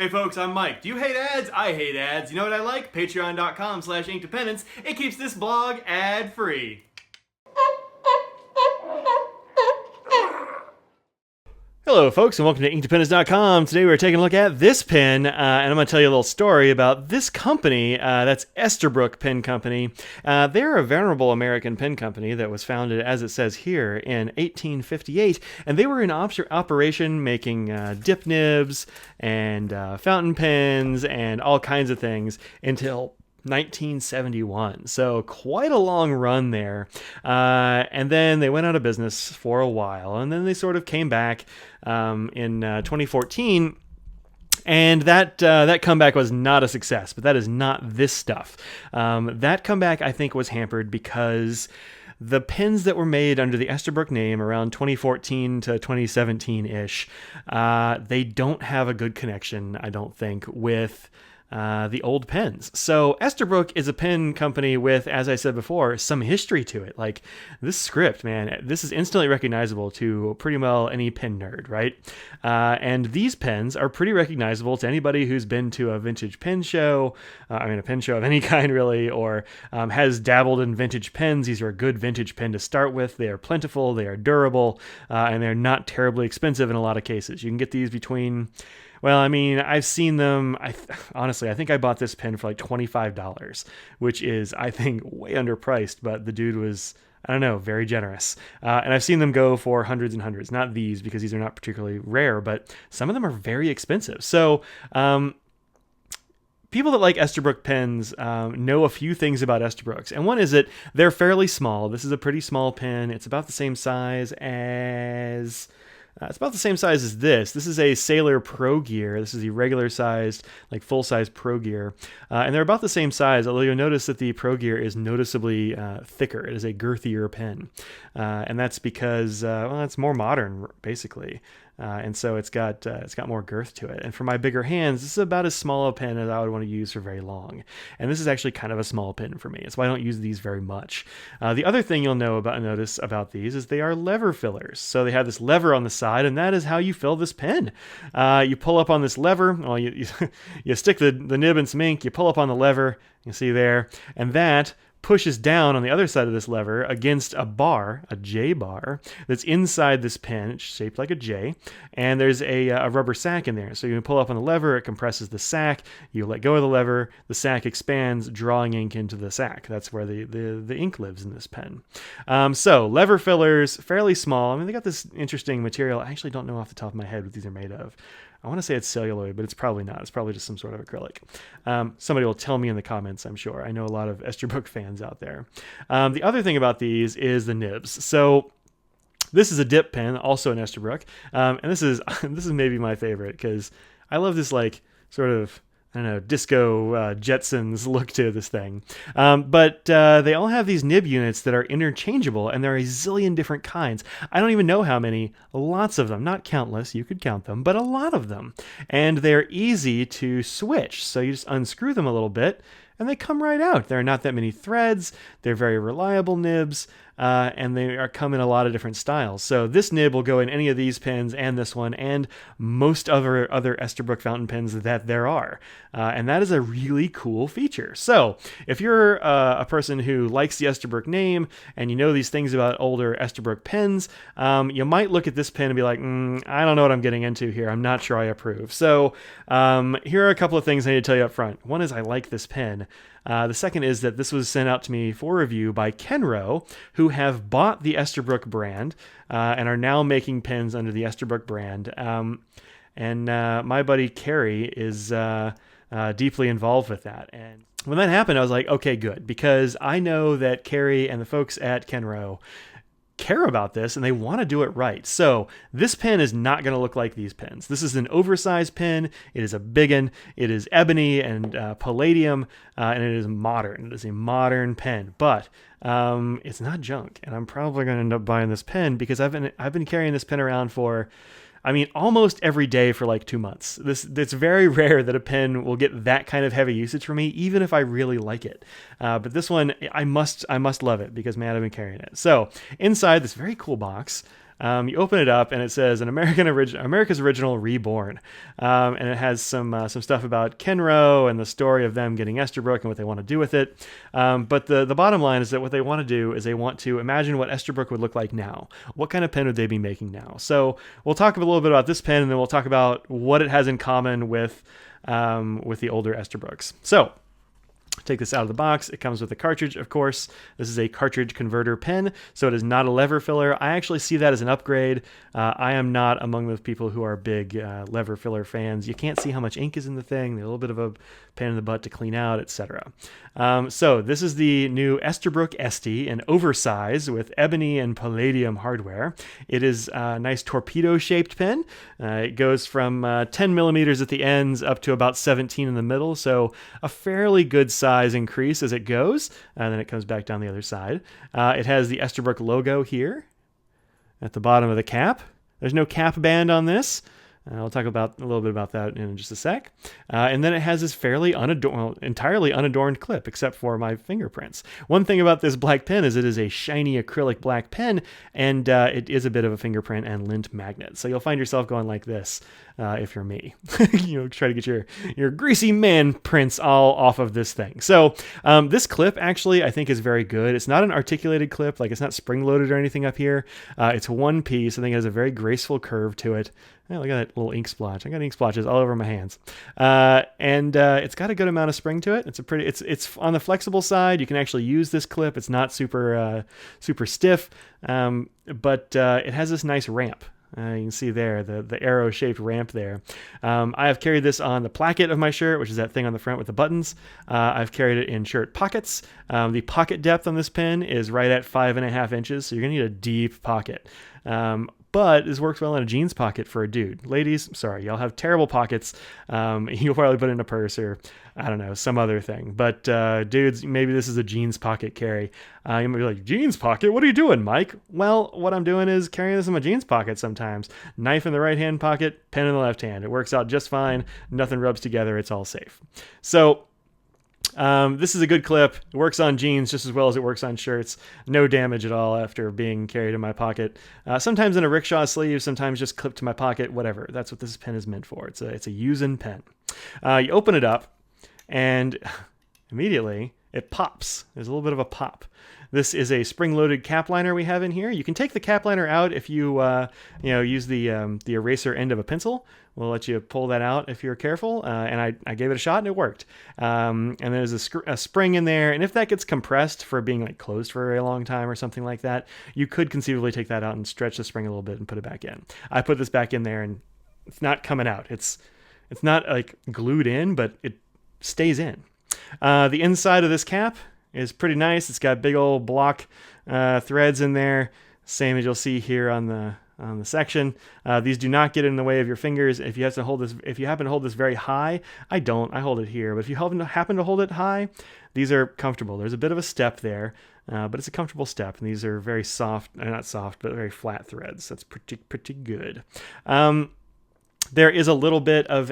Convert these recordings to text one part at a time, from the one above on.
Hey folks, I'm Mike. Do you hate ads? I hate ads. You know what I like? Patreon.com/Inkdependence. It keeps this blog ad-free. Hello folks and welcome to Inkdependence.com. Today we're taking a look at this pen and I'm going to tell you a little story about this company. That's Esterbrook Pen Company. They're a venerable American pen company that was founded, as it says here, in 1858, and they were in operation making dip nibs and fountain pens and all kinds of things until 1971, so quite a long run there, and then they went out of business for a while, and then they sort of came back in 2014, and that comeback was not a success. But that is not this stuff. That comeback, I think, was hampered because the pens that were made under the Esterbrook name around 2014 to 2017-ish, they don't have a good connection, I don't think, with the old pens. So Esterbrook is a pen company with, as I said before, some history to it. Like this script, man, this is instantly recognizable to pretty well any pen nerd, right? And these pens are pretty recognizable to anybody who's been to a vintage pen show, a pen show of any kind really, or has dabbled in vintage pens. These are a good vintage pen to start with. They are plentiful, they are durable, and they're not terribly expensive in a lot of cases. You can get these between... Well, I mean, I've seen them. Honestly, I think I bought this pen for like $25, which is, I think, way underpriced. But the dude was, I don't know, very generous. And I've seen them go for hundreds and hundreds. Not these, because these are not particularly rare, but some of them are very expensive. So people that like Esterbrook pens know a few things about Esterbrooks. And one is that they're fairly small. This is a pretty small pen. It's about the same size as... it's about the same size as this. This is a Sailor Pro Gear. This is the regular sized, like full-size Pro Gear. And they're about the same size, although you'll notice that the Pro Gear is noticeably thicker. It is a girthier pen. And that's because, well, it's more modern, basically. And so it's got more girth to it. And for my bigger hands, this is about as small a pen as I would want to use for very long. And this is actually kind of a small pen for me. That's why I don't use these very much. The other thing you'll notice about these is they are lever fillers. So they have this lever on the side, and that is how you fill this pen. You pull up on this lever. Well, you stick the nib in some ink. You pull up on the lever. You see there, and that pushes down on the other side of this lever against a bar, a J bar, that's inside this pen. It's shaped like a J, and there's a rubber sack in there. So you can pull up on the lever, it compresses the sack, you let go of the lever, the sack expands, drawing ink into the sack. That's where the ink lives in this pen. So lever fillers, fairly small. I mean, they got this interesting material. I actually don't know off the top of my head what these are made of. I want to say it's celluloid, but it's probably not. It's probably just some sort of acrylic. Somebody will tell me in the comments, I'm sure. I know a lot of Esterbrook fans out there. The other thing about these is the nibs. So this is a dip pen, also an Esterbrook. And this is maybe my favorite because I love this like sort of, I don't know, disco Jetsons look to this thing. But they all have these nib units that are interchangeable, and there are a zillion different kinds. I don't even know how many. Lots of them. Not countless. You could count them, but a lot of them. And they're easy to switch. So you just unscrew them a little bit, and they come right out. There are not that many threads. They're very reliable nibs. And they come in a lot of different styles. So this nib will go in any of these pens and this one and most other Esterbrook fountain pens that there are. And that is a really cool feature. So if you're a person who likes the Esterbrook name and you know these things about older Esterbrook pens, you might look at this pen and be like, I don't know what I'm getting into here. I'm not sure I approve. So here are a couple of things I need to tell you up front. One is I like this pen. The second is that this was sent out to me for review by Kenro, who have bought the Esterbrook brand and are now making pens under the Esterbrook brand. And my buddy Carrie is deeply involved with that. And when that happened, I was like, okay, good, because I know that Carrie and the folks at Kenro care about this and they want to do it right. So this pen is not going to look like these pens. This is an oversized pen. It is a big one. It is ebony and Palladium, and it is modern. It is a modern pen, but it's not junk. And I'm probably going to end up buying this pen because I've been carrying this pen around for, I mean, almost every day for like 2 months. It's very rare that a pen will get that kind of heavy usage for me, even if I really like it. But this one, I must love it because, man, I've been carrying it. So inside this very cool box, You open it up and it says America's Original Reborn. And it has some stuff about Kenro and the story of them getting Esterbrook and what they want to do with it. But the bottom line is that what they want to do is they want to imagine what Esterbrook would look like now. What kind of pen would they be making now? So we'll talk a little bit about this pen, and then we'll talk about what it has in common with the older Esterbrooks. So take this out of the box. It comes with a cartridge, of course. This is a cartridge converter pen, so it is not a lever filler. I actually see that as an upgrade. I am not among those people who are big lever filler fans. You can't see how much ink is in the thing. They're a little bit of a pain in the butt to clean out, etc. So this is the new Esterbrook Estie, an Oversize with Ebony and Palladium hardware. It is a nice torpedo-shaped pen. It goes from 10 millimeters at the ends up to about 17 in the middle, so a fairly good size increase as it goes, and then it comes back down the other side. It has the Esterbrook logo here at the bottom of the cap. There's no cap band on this. I'll talk about a little bit about that in just a sec. And then it has this fairly entirely unadorned clip, except for my fingerprints. One thing about this black pen is it is a shiny acrylic black pen, and it is a bit of a fingerprint and lint magnet. So you'll find yourself going like this if you're me. Try to get your greasy man prints all off of this thing. So this clip actually I think is very good. It's not an articulated clip, like it's not spring-loaded or anything up here. It's one piece. I think it has a very graceful curve to it. Yeah, look at that little ink splotch. I got ink splotches all over my hands. And it's got a good amount of spring to it. It's on the flexible side. You can actually use this clip. It's not super stiff, but it has this nice ramp. You can see there, the arrow-shaped ramp there. I have carried this on the placket of my shirt, which is that thing on the front with the buttons. I've carried it in shirt pockets. The pocket depth on this pen is right at 5.5 inches, so you're going to need a deep pocket. But this works well in a jeans pocket for a dude. Ladies, sorry, y'all have terrible pockets. You'll probably put it in a purse or, I don't know, some other thing. But dudes, maybe this is a jeans pocket carry. You might be like, jeans pocket? What are you doing, Mike? Well, what I'm doing is carrying this in my jeans pocket sometimes. Knife in the right hand pocket, pen in the left hand. It works out just fine. Nothing rubs together. It's all safe. So this is a good clip. It works on jeans just as well as it works on shirts. No damage at all after being carried in my pocket. Sometimes in a rickshaw sleeve, sometimes just clipped to my pocket, whatever. That's what this pen is meant for. It's a using pen. You open it up and immediately it pops. There's a little bit of a pop. This is a spring-loaded cap liner we have in here. You can take the cap liner out if you use the eraser end of a pencil. We'll let you pull that out if you're careful. And I gave it a shot and it worked. And there's a spring in there. And if that gets compressed for being like closed for a very long time or something like that, you could conceivably take that out and stretch the spring a little bit and put it back in. I put this back in there and it's not coming out. It's not like glued in, but it stays in. The inside of this cap is pretty nice. It's got big old block threads in there, same as you'll see here on the section. These do not get in the way of your fingers. If you happen to hold this very high, I don't. I hold it here. But if you happen to hold it high, these are comfortable. There's a bit of a step there, but it's a comfortable step. And these are very soft, not soft, but very flat threads. That's pretty good. There is a little bit of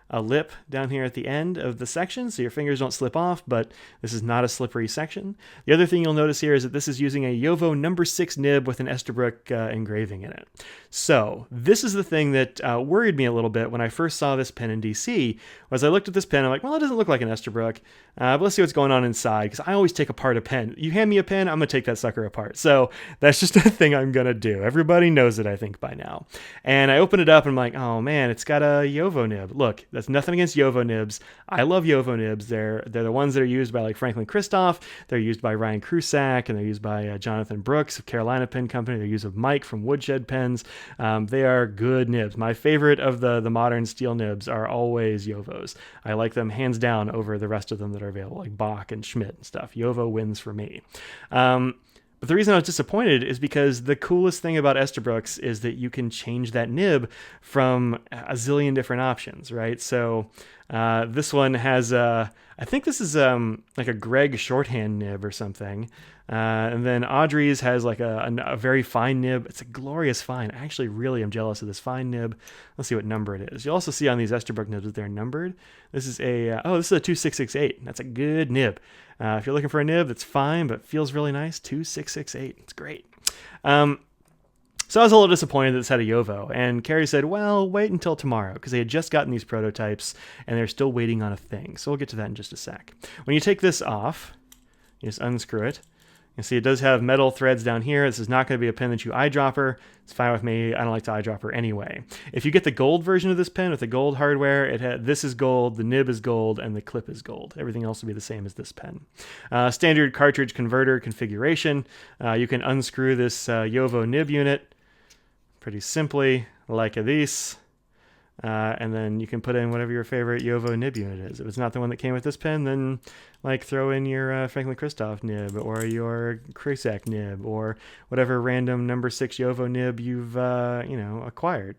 a lip down here at the end of the section, so your fingers don't slip off, but this is not a slippery section. The other thing you'll notice here is that this is using a Jowo number 6 nib with an Esterbrook engraving in it. So this is the thing that worried me a little bit when I first saw this pen in DC. Was I looked at this pen, I'm like, well, it doesn't look like an Esterbrook, but let's see what's going on inside, because I always take apart a pen. You hand me a pen, I'm going to take that sucker apart. So that's just a thing I'm going to do. Everybody knows it, I think, by now. And I open it up and I'm like, oh man, it's got a Jowo nib. Look, that's nothing against Jowo nibs. I love Jowo nibs. They're the ones that are used by like Franklin Christoph. They're used by Ryan Krusak, and they're used by Jonathan Brooks of Carolina Pen Company. They're used with Mike from Woodshed Pens. They are good nibs. My favorite of the modern steel nibs are always Jowos. I like them hands down over the rest of them that are available, like Bach and Schmidt and stuff. Jowo wins for me. But the reason I was disappointed is because the coolest thing about Esterbrooks is that you can change that nib from a zillion different options, right? So this one has, I think this is like a Greg shorthand nib or something. And then Audrey's has like a very fine nib. It's a glorious fine. I actually really am jealous of this fine nib. Let's see what number it is. You'll also see on these Esterbrook nibs that they're numbered. This is a 2668. That's a good nib. If you're looking for a nib that's fine but feels really nice, 2668. It's great. So I was a little disappointed that this had a Yovo, and Carrie said, well, wait until tomorrow, because they had just gotten these prototypes, and they're still waiting on a thing. So we'll get to that in just a sec. When you take this off, you just unscrew it. You see it does have metal threads down here. This is not going to be a pin that you eyedropper. It's fine with me. I don't like to eyedropper anyway. If you get the gold version of this pin with the gold hardware, this is gold, the nib is gold, and the clip is gold. Everything else will be the same as this pen. Standard cartridge converter configuration. You can unscrew this Yovo nib unit pretty simply, like this. And then you can put in whatever your favorite Yovo nib unit is. If it's not the one that came with this pen, then like throw in your Franklin Christoph nib or your Krisak nib or whatever random number 6 Yovo nib you've acquired.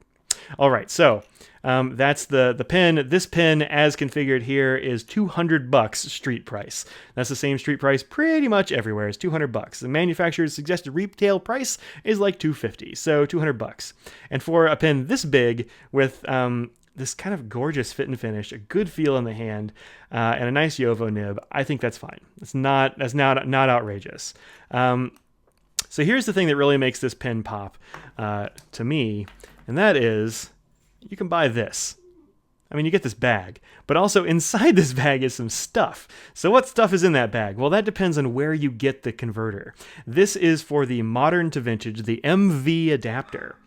All right, so that's the pen. This pen, as configured here, is $200 street price. That's the same street price pretty much everywhere. It's $200. The manufacturer's suggested retail price is like $250, so $200. And for a pen this big with this kind of gorgeous fit and finish, a good feel in the hand, and a nice Yovo nib, I think that's fine. That's not outrageous. So here's the thing that really makes this pen pop to me. And that is, you can buy this. I mean, you get this bag, but also inside this bag is some stuff. So what stuff is in that bag? Well, that depends on where you get the converter. This is for the modern to vintage, the MV Adapter,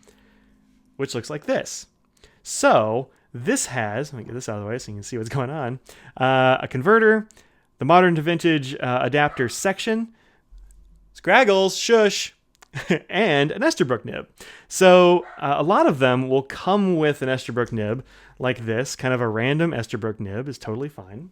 which looks like this. So this has, let me get this out of the way so you can see what's going on, a converter, the modern to vintage adapter section, Scraggles, shush, and an Esterbrook nib. So a lot of them will come with an Esterbrook nib like this. Kind of a random Esterbrook nib is totally fine.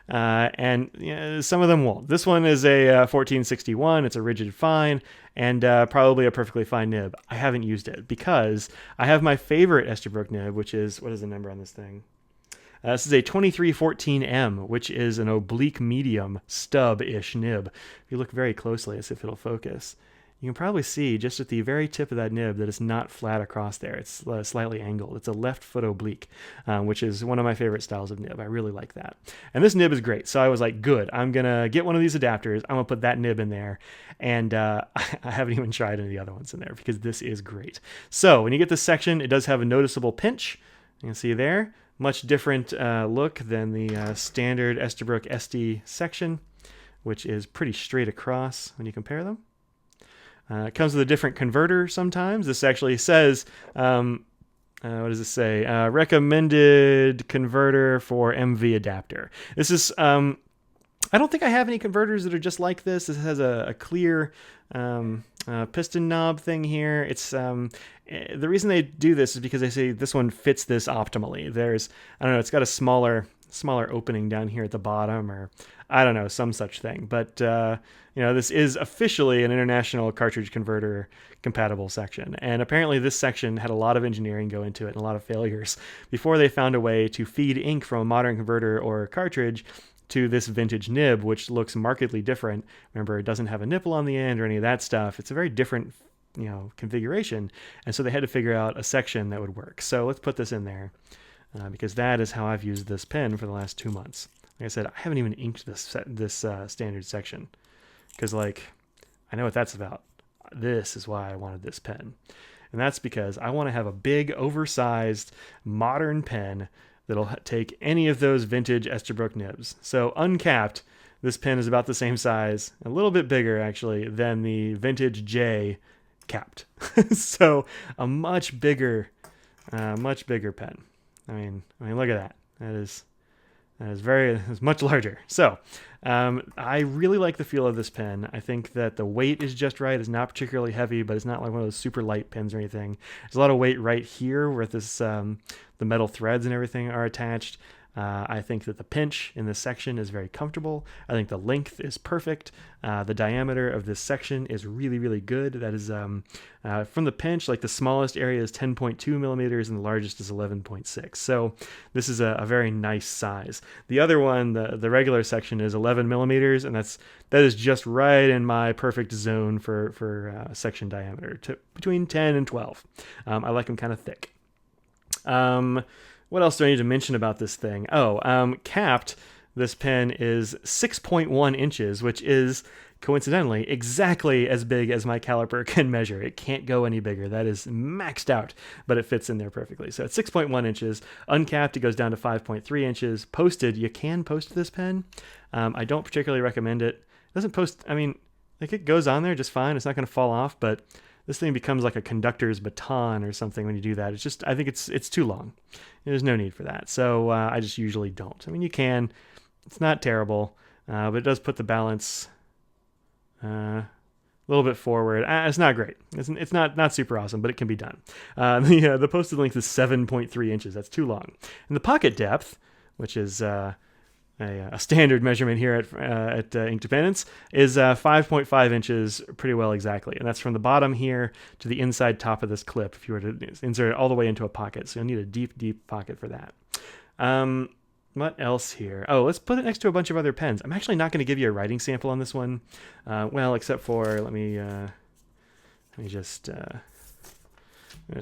And some of them won't. This one is a 1461. It's a rigid fine and probably a perfectly fine nib. I haven't used it because I have my favorite Esterbrook nib, which is, what is the number on this thing? This is a 2314M, which is an oblique medium stub-ish nib. If you look very closely, as if it'll focus, you can probably see just at the very tip of that nib that it's not flat across there. It's slightly angled. It's a left foot oblique, which is one of my favorite styles of nib. I really like that. And this nib is great. So I was like, good, I'm going to get one of these adapters. I'm going to put that nib in there. And I haven't even tried any of the other ones in there because this is great. So when you get this section, it does have a noticeable pinch. You can see there. Much different look than the standard Esterbrook Estie section, which is pretty straight across when you compare them. It comes with a different converter sometimes. This actually says, what does it say? Recommended converter for MV Adapter. This is, I don't think I have any converters that are just like this. This has a clear piston knob thing here. It's the reason they do this is because they say this one fits this optimally. There's, I don't know, it's got a smaller opening down here at the bottom, or I don't know, some such thing. But this is officially an international cartridge converter compatible section. And apparently this section had a lot of engineering go into it and a lot of failures before they found a way to feed ink from a modern converter or cartridge to this vintage nib, which looks markedly different. Remember, it doesn't have a nipple on the end or any of that stuff. It's a very different configuration. And so they had to figure out a section that would work. So let's put this in there because that is how I've used this pen for the last 2 months. Like I said, I haven't even inked this standard section because, like, I know what that's about. This is why I wanted this pen. And that's because I want to have a big, oversized, modern pen that'll take any of those vintage Esterbrook nibs. So uncapped, this pen is about the same size, a little bit bigger actually, than the vintage J capped. So a much bigger pen. I mean, look at that. That is much larger. So I really like the feel of this pen. I think that the weight is just right. It's not particularly heavy, but it's not like one of those super light pens or anything. There's a lot of weight right here where this the metal threads and everything are attached. I think that the pinch in this section is very comfortable. I think the length is perfect. The diameter of this section is really, really good. That is from the pinch, like the smallest area is 10.2 millimeters and the largest is 11.6. So this is a very nice size. The other one, the regular section, is 11 millimeters, and that is just right in my perfect zone for section diameter, between 10 and 12. I like them kind of thick. What else do I need to mention about this thing? Capped, this pen is 6.1 inches, which is coincidentally, exactly as big as my caliper can measure. It can't go any bigger. That is maxed out, but it fits in there perfectly. So it's 6.1 inches. Uncapped, it goes down to 5.3 inches. Posted, you can post this pen. I don't particularly recommend it. It doesn't post, I mean, like it goes on there just fine. It's not going to fall off, but this thing becomes like a conductor's baton or something when you do that. It's just, I think it's too long. There's no need for that. So I just usually don't. I mean, you can. It's not terrible, but it does put the balance a little bit forward. It's not great. It's not super awesome, but it can be done. The posted length is 7.3 inches. That's too long. And the pocket depth, which is a standard measurement here at Ink Dependence, is 5.5 inches, pretty well exactly. And that's from the bottom here to the inside top of this clip if you were to insert it all the way into a pocket. So you'll need a deep, deep pocket for that. What else here? Oh, let's put it next to a bunch of other pens. I'm actually not going to give you a writing sample on this one. Well, except for, let me just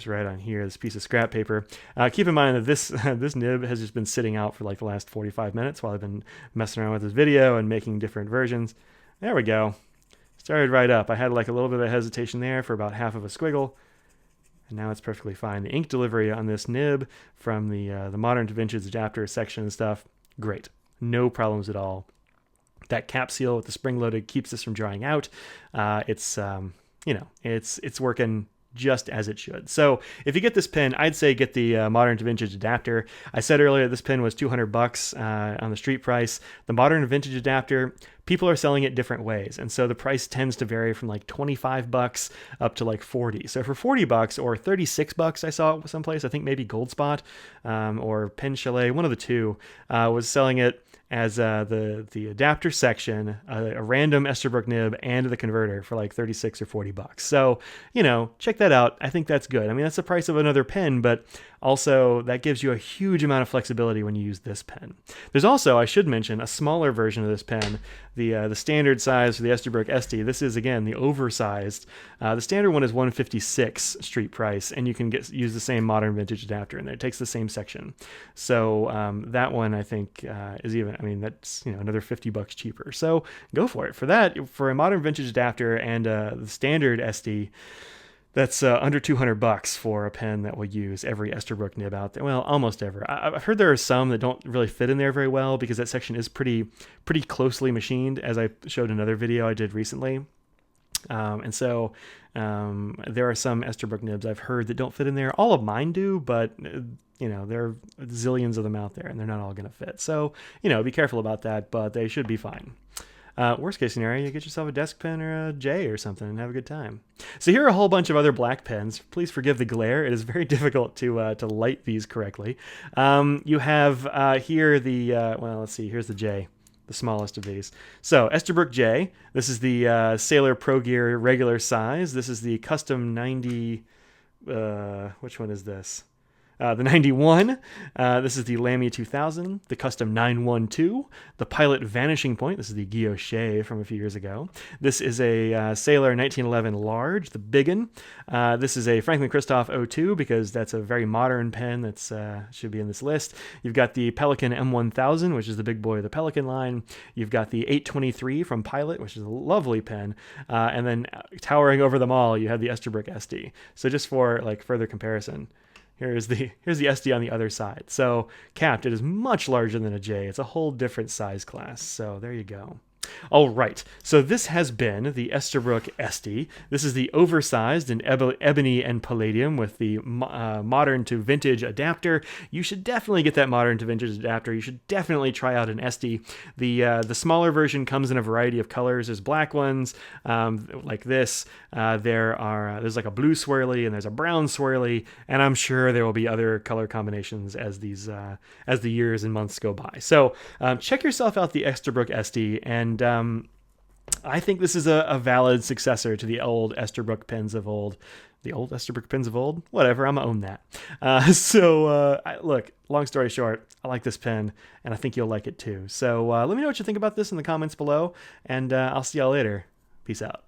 write on here, this piece of scrap paper. Keep in mind that this nib has just been sitting out for like the last 45 minutes while I've been messing around with this video and making different versions. There we go. Started right up. I had like a little bit of hesitation there for about half of a squiggle. And now it's perfectly fine. The ink delivery on this nib from the modern to vintage adapter section and stuff, great. No problems at all. That cap seal with the spring loaded keeps this from drying out. It's working just as it should. So if you get this pen, I'd say get the modern to vintage adapter. I said earlier this pen was $200 on the street price. The modern to vintage adapter, people are selling it different ways, and so the price tends to vary from like $25 up to like $40. So for $40 or $36, I saw it someplace. I think maybe Gold Spot or Pen Chalet, one of the two, was selling it as the adapter section, a random Esterbrook nib, and the converter for like $36 or $40. So, check that out. I think that's good. I mean, that's the price of another pen, but also that gives you a huge amount of flexibility when you use this pen. There's also, I should mention, a smaller version of this pen, the standard size for the Esterbrook Estie. This is, again, the oversized. The standard one is $156 street price, and you can use the same modern vintage adapter in there. It takes the same section. So that one, I think, is even, that's another $50 cheaper. So go for it. For that, for a modern vintage adapter and the standard Estie, that's under $200 for a pen that will use every Esterbrook nib out there. Well, almost ever. I've heard there are some that don't really fit in there very well because that section is pretty closely machined, as I showed in another video I did recently. And so there are some Esterbrook nibs I've heard that don't fit in there. All of mine do, but there are zillions of them out there, and they're not all going to fit. So be careful about that, but they should be fine. Worst case scenario, you get yourself a desk pen or a J or something and have a good time. So here are a whole bunch of other black pens. Please forgive the glare. It is very difficult to light these correctly. You have here let's see, here's the J, the smallest of these. So Esterbrook J, this is the Sailor Pro Gear regular size. This is the custom 90, which one is this? The 91, this is the Lamy 2000, the custom 912, the Pilot Vanishing Point, this is the Guilloche from a few years ago. This is a Sailor 1911 large, the Biggin. This is a Franklin Christoph 02 because that's a very modern pen that's should be in this list. You've got the Pelican M1000, which is the big boy of the Pelican line. You've got the 823 from Pilot, which is a lovely pen. And then towering over them all, you have the Esterbrook Estie. So just for further comparison, here's the Estie on the other side. So capped, it is much larger than a J. It's a whole different size class. So there you go. All right, so this has been the Esterbrook Estie. This is the oversized in ebony and palladium with the modern to vintage adapter. You should definitely get that modern to vintage adapter. You should definitely try out an Estie. The smaller version comes in a variety of colors. There's black ones like this. There's like a blue swirly and there's a brown swirly, and I'm sure there will be other color combinations as the years and months go by. So check yourself out the Esterbrook Estie, and I think this is a valid successor to the old Esterbrook pens of old. The old Esterbrook pens of old? Whatever, I'm going to own that. Look, long story short, I like this pen, and I think you'll like it too. So let me know what you think about this in the comments below, and I'll see y'all later. Peace out.